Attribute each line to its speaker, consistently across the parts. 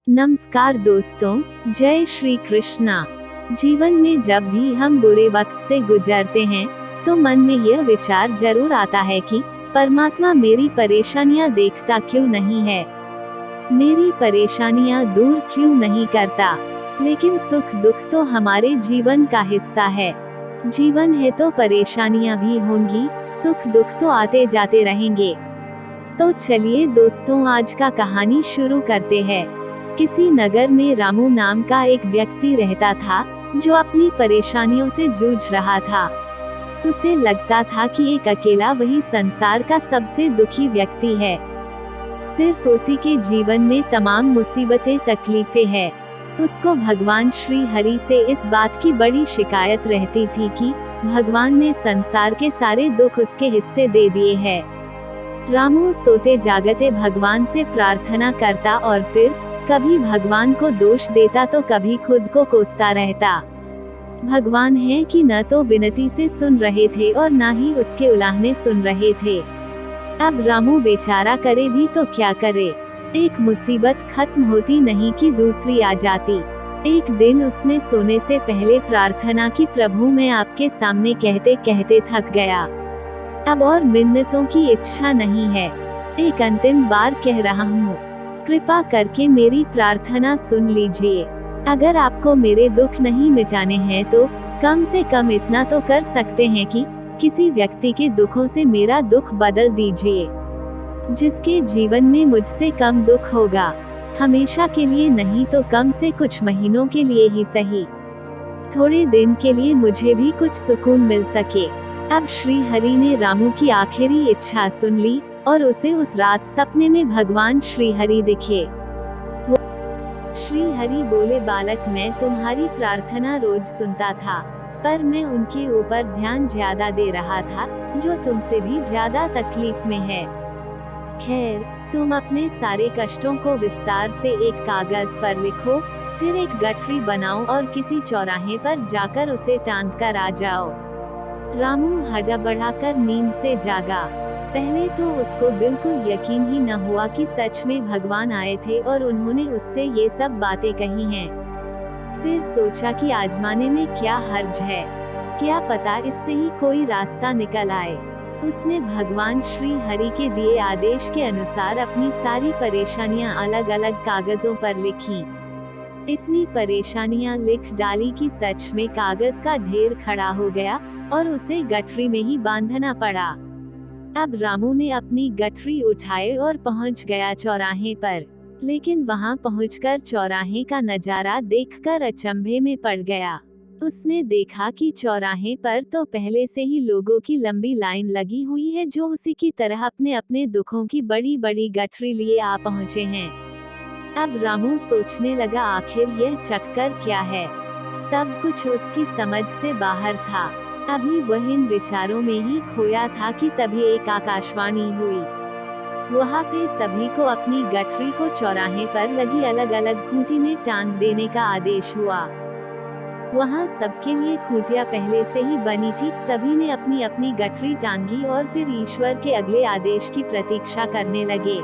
Speaker 1: नमस्कार दोस्तों, जय श्री कृष्णा। जीवन में जब भी हम बुरे वक्त से गुजरते हैं तो मन में यह विचार जरूर आता है कि परमात्मा मेरी परेशानियां देखता क्यों नहीं है, मेरी परेशानियां दूर क्यों नहीं करता। लेकिन सुख दुख तो हमारे जीवन का हिस्सा है। जीवन है तो परेशानियां भी होंगी, सुख दुख तो आते जाते रहेंगे। तो चलिए दोस्तों, आज का कहानी शुरू करते हैं। किसी नगर में रामू नाम का एक व्यक्ति रहता था जो अपनी परेशानियों से जूझ रहा था। उसे लगता था कि एक अकेला वही संसार का सबसे दुखी व्यक्ति है। सिर्फ उसी के जीवन में तमाम मुसीबतें तकलीफें हैं। उसको भगवान श्री हरि से इस बात की बड़ी शिकायत रहती थी कि भगवान ने संसार के सारे दुख उसके हिस्से दे दिए हैं। रामू सोते जागते भगवान से प्रार्थना करता और फिर कभी भगवान को दोष देता तो कभी खुद को कोसता रहता। भगवान है कि न तो विनती से सुन रहे थे और न ही उसके उलाहने सुन रहे थे। अब रामू बेचारा करे भी तो क्या करे। एक मुसीबत खत्म होती नहीं कि दूसरी आ जाती। एक दिन उसने सोने से पहले प्रार्थना की, प्रभु मैं आपके सामने कहते कहते थक गया, अब और मिन्नतों की इच्छा नहीं है। एक अंतिम बार कह रहा हूँ, कृपा करके मेरी प्रार्थना सुन लीजिए। अगर आपको मेरे दुख नहीं मिटाने हैं तो कम से कम इतना तो कर सकते हैं कि किसी व्यक्ति के दुखों से मेरा दुख बदल दीजिए, जिसके जीवन में मुझसे कम दुख होगा। हमेशा के लिए नहीं तो कम से कुछ महीनों के लिए ही सही, थोड़े दिन के लिए मुझे भी कुछ सुकून मिल सके। अब श्री हरि ने रामू की आखिरी इच्छा सुन ली और उसे उस रात सपने में भगवान श्री हरि दिखे। श्री हरि बोले, बालक मैं तुम्हारी प्रार्थना रोज सुनता था, पर मैं उनके ऊपर ध्यान ज्यादा दे रहा था जो तुमसे भी ज्यादा तकलीफ में है। खैर, तुम अपने सारे कष्टों को विस्तार से एक कागज पर लिखो, फिर एक गठरी बनाओ और किसी चौराहे पर जाकर उसे टांग कर आ जाओ। रामू हड़बड़ाकर नींद से जागा। पहले तो उसको बिल्कुल यकीन ही न हुआ कि सच में भगवान आए थे और उन्होंने उससे ये सब बातें कही हैं। फिर सोचा कि आजमाने में क्या हर्ज है, क्या पता इससे ही कोई रास्ता निकल आए। उसने भगवान श्री हरि के दिए आदेश के अनुसार अपनी सारी परेशानियां अलग अलग कागजों पर लिखी। इतनी परेशानियां लिख डाली कि सच में कागज का ढेर खड़ा हो गया और उसे गठरी में ही बांधना पड़ा। अब रामू ने अपनी गठरी उठाई और पहुंच गया चौराहे पर, लेकिन वहां पहुंचकर चौराहे का नजारा देखकर अचंभे में पड़ गया। उसने देखा कि चौराहे पर तो पहले से ही लोगों की लंबी लाइन लगी हुई है जो उसी की तरह अपने अपने दुखों की बड़ी बड़ी गठरी लिए आ पहुंचे हैं। अब रामू सोचने लगा, आखिर यह चक्कर क्या है। सब कुछ उसकी समझ से बाहर था। अभी वह इन विचारों में ही खोया था कि तभी एक आकाशवाणी हुई। वहाँ पे सभी को अपनी गठरी को चौराहे पर लगी अलग अलग खूंटी में टांग देने का आदेश हुआ। वहाँ सबके लिए खूंटियाँ पहले से ही बनी थी। सभी ने अपनी अपनी गठरी टांगी और फिर ईश्वर के अगले आदेश की प्रतीक्षा करने लगे।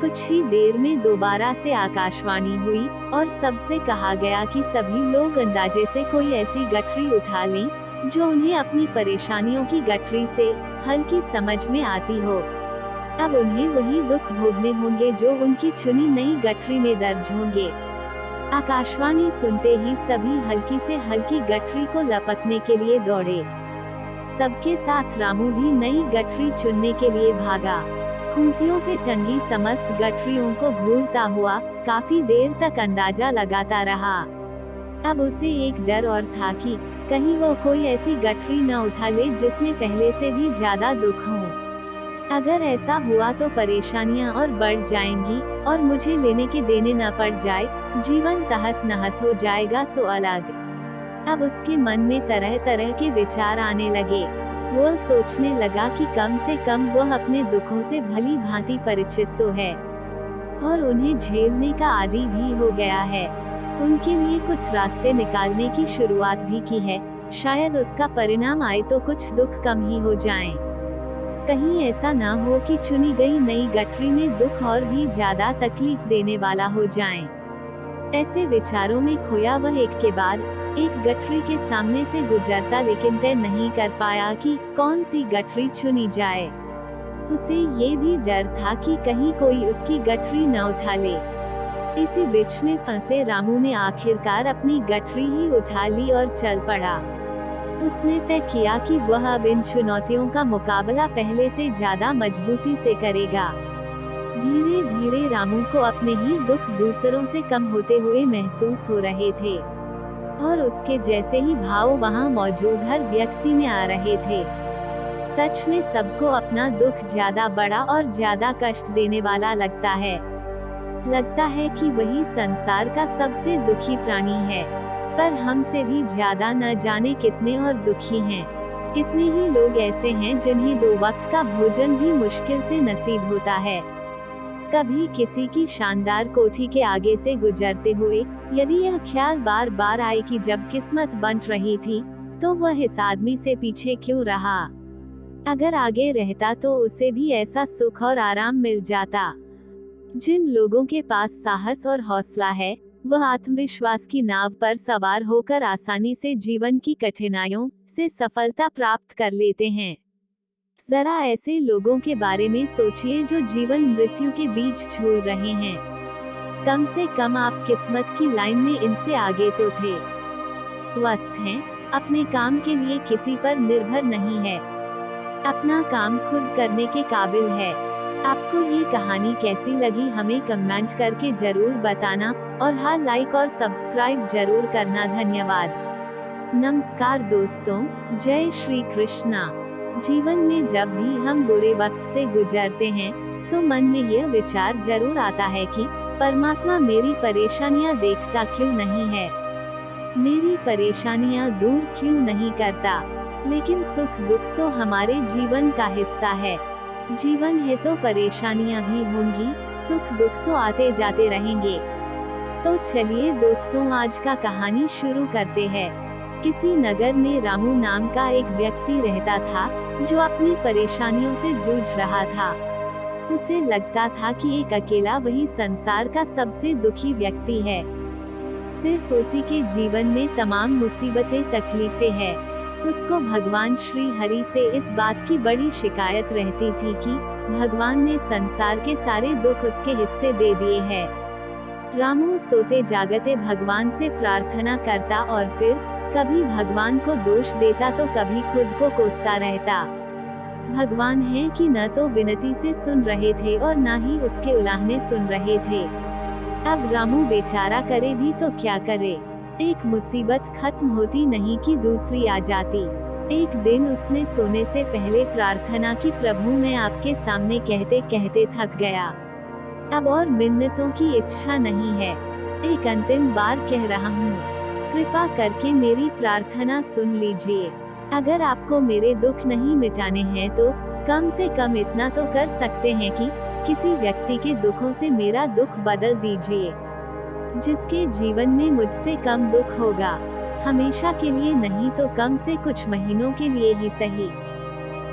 Speaker 1: कुछ ही देर में दोबारा से आकाशवाणी हुई और सबसे कहा गया कि सभी लोग अंदाजे से कोई ऐसी गठरी उठा लें जो उन्हें अपनी परेशानियों की गठरी से हल्की समझ में आती हो। अब उन्हें वही दुख भोगने होंगे जो उनकी चुनी नई गठरी में दर्ज होंगे। आकाशवाणी सुनते ही सभी हल्की से हल्की गठरी को लपकने के लिए दौड़े। सबके साथ रामू भी नई गठरी चुनने के लिए भागा। खूंटियों पे टंगी समस्त गठरियों को घूरता हुआ काफी देर तक अंदाजा लगाता रहा। अब उसे एक डर और था कि कहीं वो कोई ऐसी गठरी न उठा ले जिसमें पहले से भी ज्यादा दुख हो। अगर ऐसा हुआ तो परेशानियां और बढ़ जाएंगी और मुझे लेने के देने न पड़ जाए, जीवन तहस नहस हो जाएगा सो अलग। अब उसके मन में तरह तरह के विचार आने लगे। वो सोचने लगा कि कम से कम वह अपने दुखों से भली भांति परिचित तो है और उन्हें झेलने का आदी भी हो गया है। उनके लिए कुछ रास्ते निकालने की शुरुआत भी की है। शायद उसका परिणाम आए तो कुछ दुख कम ही हो जाएं। कहीं ऐसा ना हो कि चुनी गई नई गठरी में दुख और भी ज्यादा तकलीफ देने वाला हो जाएं। ऐसे विचारों में खोया वह एक के बाद एक गठरी के सामने से गुजरता, लेकिन तय नहीं कर पाया कि कौन सी गठरी चुनी जाए। उसे ये भी डर था कि कहीं कोई उसकी गठरी न उठा ले। इसी बीच में फंसे रामू ने आखिरकार अपनी गठरी ही उठा ली और चल पड़ा। उसने तय किया कि वह अब इन चुनौतियों का मुकाबला पहले से ज्यादा मजबूती से करेगा। धीरे धीरे रामू को अपने ही दुख दूसरों से कम होते हुए महसूस हो रहे थे, और उसके जैसे ही भाव वहां मौजूद हर व्यक्ति में आ रहे थे। सच में सबको अपना दुख ज्यादा बड़ा और ज्यादा कष्ट देने वाला लगता है कि वही संसार का सबसे दुखी प्राणी है। पर हमसे भी ज्यादा न जाने कितने और दुखी हैं। कितने ही लोग ऐसे हैं जिन्हें 2 वक्त का भोजन भी मुश्किल से नसीब होता है। कभी किसी की शानदार कोठी के आगे से गुजरते हुए यदि यह ख्याल बार बार आए कि जब किस्मत बंट रही थी तो वह इस आदमी से पीछे क्यों रहा। अगर आगे रहता तो उसे भी ऐसा सुख और आराम मिल जाता। जिन लोगों के पास साहस और हौसला है, वह आत्मविश्वास की नाव पर सवार होकर आसानी से जीवन की कठिनाइयों से सफलता प्राप्त कर लेते हैं। जरा ऐसे लोगों के बारे में सोचिए जो जीवन मृत्यु के बीच झूल रहे हैं। कम से कम आप किस्मत की लाइन में इनसे आगे तो थे। स्वस्थ हैं, अपने काम के लिए किसी पर निर्भर नहीं है, अपना काम खुद करने के काबिल है। आपको ये कहानी कैसी लगी हमें कमेंट करके जरूर बताना, और हाँ, लाइक और सब्सक्राइब जरूर करना। धन्यवाद। नमस्कार दोस्तों, जय श्री कृष्णा। जीवन में जब भी हम बुरे वक्त से गुजरते हैं तो मन में यह विचार जरूर आता है कि परमात्मा मेरी परेशानियां देखता क्यों नहीं है, मेरी परेशानियां दूर क्यों नहीं करता। लेकिन सुख दुख तो हमारे जीवन का हिस्सा है। जीवन है तो परेशानियां भी होंगी, सुख दुख तो आते जाते रहेंगे। तो चलिए दोस्तों, आज का कहानी शुरू करते हैं। किसी नगर में रामू नाम का एक व्यक्ति रहता था जो अपनी परेशानियों से जूझ रहा था। उसे लगता था कि एक अकेला वही संसार का सबसे दुखी व्यक्ति है। सिर्फ उसी के जीवन में तमाम मुसीबतें तकलीफें हैं। उसको भगवान श्री हरि से इस बात की बड़ी शिकायत रहती थी कि भगवान ने संसार के सारे दुख उसके हिस्से दे दिए हैं। रामू सोते जागते भगवान से प्रार्थना करता और फिर कभी भगवान को दोष देता तो कभी खुद को कोसता रहता। भगवान है कि न तो विनती से सुन रहे थे और न ही उसके उलाहने सुन रहे थे। अब रामू बेचारा करे भी तो क्या करे। एक मुसीबत खत्म होती नहीं कि दूसरी आ जाती। एक दिन उसने सोने से पहले प्रार्थना की, प्रभु मैं आपके सामने कहते कहते थक गया, अब और मिन्नतों की इच्छा नहीं है, एक अंतिम बार कह रहा हूँ, कृपा करके मेरी प्रार्थना सुन लीजिए। अगर आपको मेरे दुख नहीं मिटाने हैं तो कम से कम इतना तो कर सकते हैं कि किसी व्यक्ति के दुखों से मेरा दुख बदल दीजिए, जिसके जीवन में मुझसे कम दुख होगा। हमेशा के लिए नहीं तो कम से कुछ महीनों के लिए ही सही,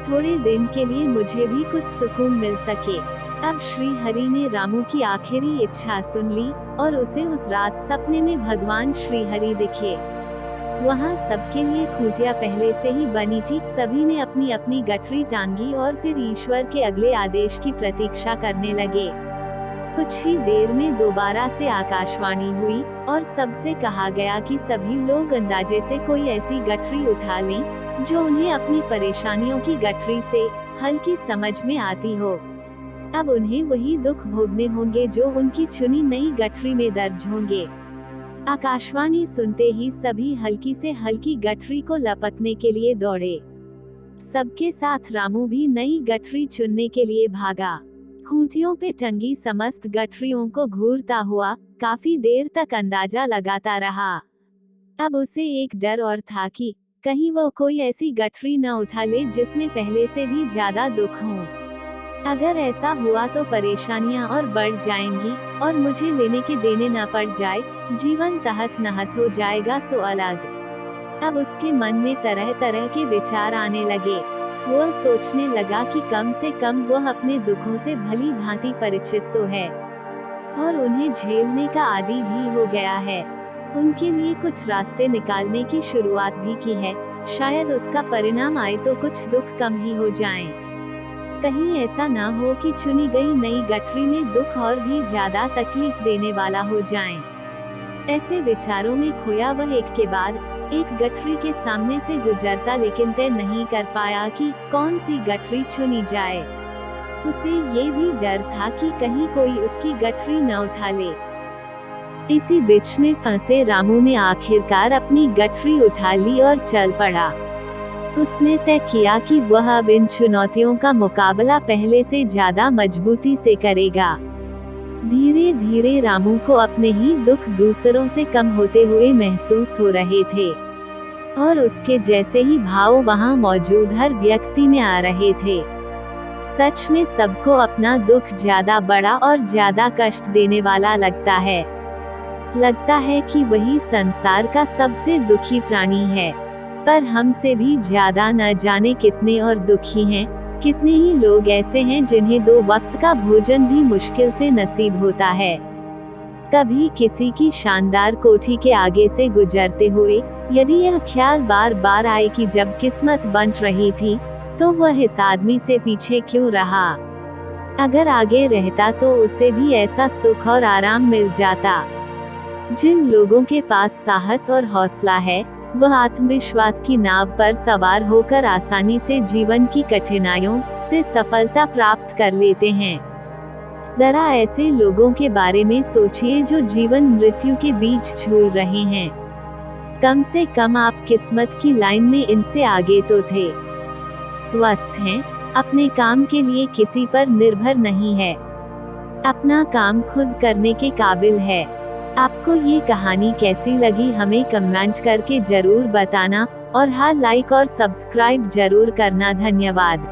Speaker 1: थोड़े दिन के लिए मुझे भी कुछ सुकून मिल सके। अब श्री हरि ने रामू की आखिरी इच्छा सुन ली और उसे उस रात सपने में भगवान श्री हरि दिखे। वहाँ सबके लिए खूंटियाँ पहले से ही बनी थी। सभी ने अपनी अपनी गठरी टांगी और फिर ईश्वर के अगले आदेश की प्रतीक्षा करने लगे। कुछ ही देर में दोबारा से आकाशवाणी हुई और सबसे कहा गया कि सभी लोग अंदाजे से कोई ऐसी गठरी उठा लें जो उन्हें अपनी परेशानियों की गठरी से हल्की समझ में आती हो। अब उन्हें वही दुख भोगने होंगे जो उनकी चुनी नई गठरी में दर्ज होंगे। आकाशवाणी सुनते ही सभी हल्की से हल्की गठरी को लपकने के लिए दौड़े। सबके साथ रामू भी नई गठरी चुनने के लिए भागा। खूंटियों पे टंगी समस्त गठरियों को घूरता हुआ काफी देर तक अंदाजा लगाता रहा। अब उसे एक डर और था कि कहीं वो कोई ऐसी गठरी न उठा ले जिसमें पहले से भी ज्यादा दुख हो। अगर ऐसा हुआ तो परेशानियां और बढ़ जाएंगी और मुझे लेने के देने न पड़ जाए, जीवन तहस नहस हो जाएगा सो अलग। अब उसके मन में तरह तरह के विचार आने लगे। वह सोचने लगा कि कम से कम वह अपने दुखों से भली भांति परिचित तो है। और उन्हें झेलने का आदी भी हो गया है। उनके लिए कुछ रास्ते निकालने की शुरुआत भी की है, शायद उसका परिणाम आए तो कुछ दुख कम ही हो जाएं। कहीं ऐसा ना हो कि चुनी गई नई गठरी में दुख और भी ज्यादा तकलीफ देने वाला हो जाए। ऐसे विचारों में खोया वह एक के बाद एक गठरी के सामने से गुजरता, लेकिन तय नहीं कर पाया कि कौन सी गठरी चुनी जाए। उसे ये भी डर था कि कहीं कोई उसकी गठरी न उठा ले। इसी बीच में फंसे रामू ने आखिरकार अपनी गठरी उठा ली और चल पड़ा। उसने तय किया कि वह अब इन चुनौतियों का मुकाबला पहले से ज्यादा मजबूती से करेगा। धीरे धीरे रामू को अपने ही दुख दूसरों से कम होते हुए महसूस हो रहे थे, और उसके जैसे ही भाव वहां मौजूद हर व्यक्ति में आ रहे थे। सच में सबको अपना दुख ज्यादा बड़ा और ज्यादा कष्ट देने वाला लगता है। लगता है कि वही संसार का सबसे दुखी प्राणी है, पर हमसे भी ज्यादा न जाने कितने और दुखी हैं। कितने ही लोग ऐसे हैं जिन्हें 2 वक्त का भोजन भी मुश्किल से नसीब होता है। कभी किसी की शानदार कोठी के आगे से गुजरते हुए यदि यह ख्याल बार बार आए कि जब किस्मत बंट रही थी तो वह इस आदमी से पीछे क्यों रहा। अगर आगे रहता तो उसे भी ऐसा सुख और आराम मिल जाता। जिन लोगों के पास साहस और हौसला है, वह आत्मविश्वास की नाव पर सवार होकर आसानी से जीवन की कठिनाइयों से सफलता प्राप्त कर लेते हैं। जरा ऐसे लोगों के बारे में सोचिए जो जीवन मृत्यु के बीच झूल रहे हैं। कम से कम आप किस्मत की लाइन में इनसे आगे तो थे। स्वस्थ हैं, अपने काम के लिए किसी पर निर्भर नहीं है, अपना काम खुद करने के काबिल है। आपको ये कहानी कैसी लगी हमें कमेंट करके जरूर बताना, और हाँ, लाइक और सब्सक्राइब जरूर करना। धन्यवाद।